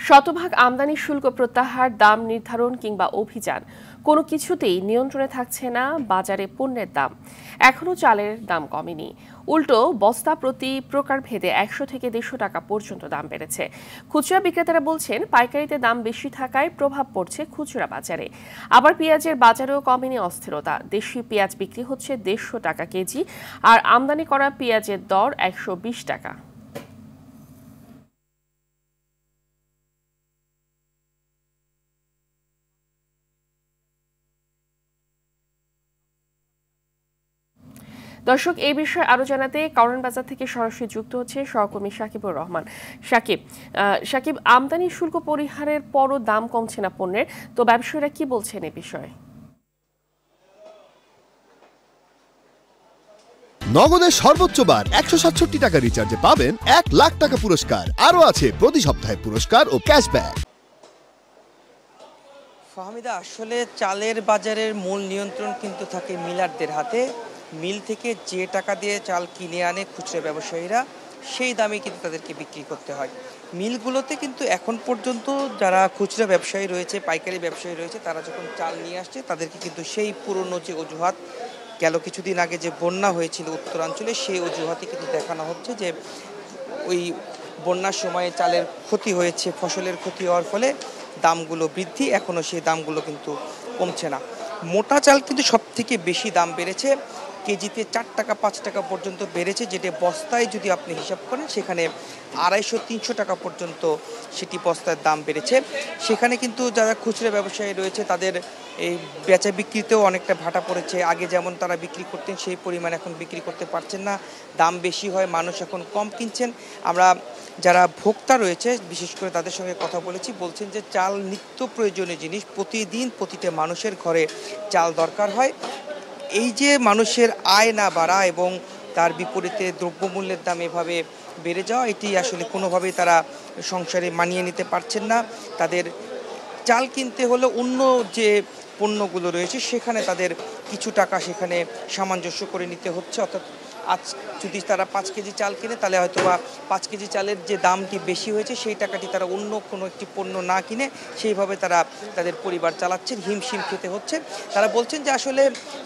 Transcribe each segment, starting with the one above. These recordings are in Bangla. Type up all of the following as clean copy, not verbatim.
শতভাগ আমদানি শুল্ক প্রত্যাহার, দাম নির্ধারণ কিংবা অভিযান কোনো কিছুতেই নিয়ন্ত্রণে থাকছে না বাজারে পণ্যের দাম। এখনও চালের দাম কমেনি, উল্টো বস্তা প্রতি প্রকারভেদে 100 থেকে 150 টাকা পর্যন্ত দাম বেড়েছে। খুচরা বিক্রেতারা বলছেন পাইকারিতে দাম বেশি থাকায় প্রভাব পড়ছে খুচরা বাজারে। আবার পেঁয়াজের বাজারেও কমেনি অস্থিরতা। দেশি পেঁয়াজ বিক্রি হচ্ছে 150 টাকা কেজি, আর আমদানি করা পেঁয়াজের দর 120 টাকা। দর্শক, এই বিষয়ে আরো জানাতে কারণ বাজার থেকে সরাসরি যুক্ত হচ্ছে সহকর্মী সাকিবুর রহমান। সাকিব, আমদানি শুল্ক পরিহারের পরও দাম কমছে না পণ্যের, তো ব্যবসায়ীরা কি বলছেন এ বিষয়ে? নগদের সর্বোচ্চ বার 167 টাকা রিচার্জে পাবেন 1 লাখ টাকা পুরস্কার। আরও আছে প্রতি সপ্তাহে পুরস্কার ও ক্যাশব্যাক। ফাহমিদা, আসলে চালের বাজারের মূল নিয়ন্ত্রণ কিন্তু থাকে মিলারদের হাতে। মিল থেকে যে টাকা দিয়ে চাল কিনে আনে খুচরা ব্যবসায়ীরা, সেই দামে কিন্তু তাদেরকে বিক্রি করতে হয়। মিলগুলোতে কিন্তু এখন পর্যন্ত যারা খুচরা ব্যবসায়ী রয়েছে, পাইকারি ব্যবসায়ী রয়েছে, তারা যখন চাল নিয়ে আসছে তাদেরকে কিন্তু সেই পুরনো যে অজুহাত, গেল কিছুদিন আগে যে বন্যা হয়েছিল উত্তরাঞ্চলে, সেই অজুহাতে কিন্তু দেখানো হচ্ছে যে ওই বন্যার সময়ে চালের ক্ষতি হয়েছে, ফসলের ক্ষতি হওয়ার ফলে দামগুলো বৃদ্ধি, এখনও সেই দামগুলো কিন্তু কমছে না। মোটা চাল কিন্তু সব থেকে বেশি দাম বেড়েছে, কেজিতে 4 টাকা 5 টাকা পর্যন্ত বেড়েছে, যেটা বস্তায় যদি আপনি হিসাব করেন সেখানে 250-300 টাকা পর্যন্ত সেটি বস্তার দাম বেড়েছে। সেখানে কিন্তু যারা খুচরা ব্যবসায়ী রয়েছে তাদের এই বেচা বিক্রিতেও অনেকটা ভাটা পড়েছে। আগে যেমন তারা বিক্রি করতেন সেই পরিমাণ এখন বিক্রি করতে পারছেন না, দাম বেশি হয়, মানুষ এখন কম কিনছেন। আমরা যারা ভোক্তা রয়েছে বিশেষ করে তাদের সঙ্গে কথা বলেছি, বলছেন যে চাল নিত্য প্রয়োজনীয় জিনিস, প্রতিদিন প্রতিটা মানুষের ঘরে চাল দরকার হয়। এই যে মানুষের আয় না বাড়া এবং তার বিপরীতে দ্রব্যমূল্যের দাম এভাবে বেড়ে যাওয়া, এটি আসলে কোনোভাবেই তারা সংসারে মানিয়ে নিতে পারছেন না। তাদের চাল কিনতে হলে অন্য যে পণ্যগুলো রয়েছে সেখানে তাদের কিছু টাকা সেখানে সামঞ্জস্য করে নিতে হচ্ছে। অর্থাৎ আজ যদি তারা 5 কেজি চাল কিনে, তাহলে হয়তো বা 5 কেজি চালের যে দামটি বেশি হয়েছে সেই টাকাটি তারা অন্য কোনো একটি পণ্য না কিনে সেইভাবে তারা তাদের পরিবার চালাচ্ছেন, হিমশিম খেতে হচ্ছে। তারা বলছেন যে আসলে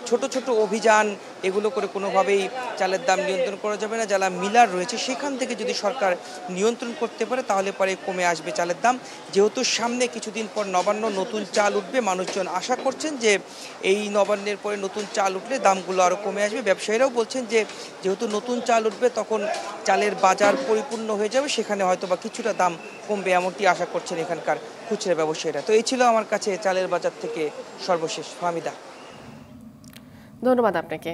ছোট ছোট অভিযান এগুলো করে কোনোভাবেই চালের দাম নিয়ন্ত্রণ করা যাবে না। যারা মিলার রয়েছে সেখান থেকে যদি সরকার নিয়ন্ত্রণ করতে পারে তাহলে পরে কমে আসবে চালের দাম। যেহেতু সামনে কিছুদিন পর নবান্ন, নতুন চাল উঠবে, মানুষজন আশা করছেন যে এই নবান্নের পরে নতুন চাল উঠলে দামগুলো আরও কমে আসবে। ব্যবসায়ীরাও বলছেন যে যেহেতু নতুন চাল উঠবে তখন চালের বাজার পরিপূর্ণ হয়ে যাবে, সেখানে হয়তো বা কিছুটা দাম কমবে, এমনটি আশা করছেন এখানকার খুচরা ব্যবসায়ীরা। তো এই ছিল আমার কাছে চালের বাজার থেকে সর্বশেষ। ফাহমিদা, ধন্যবাদ আপনাকে।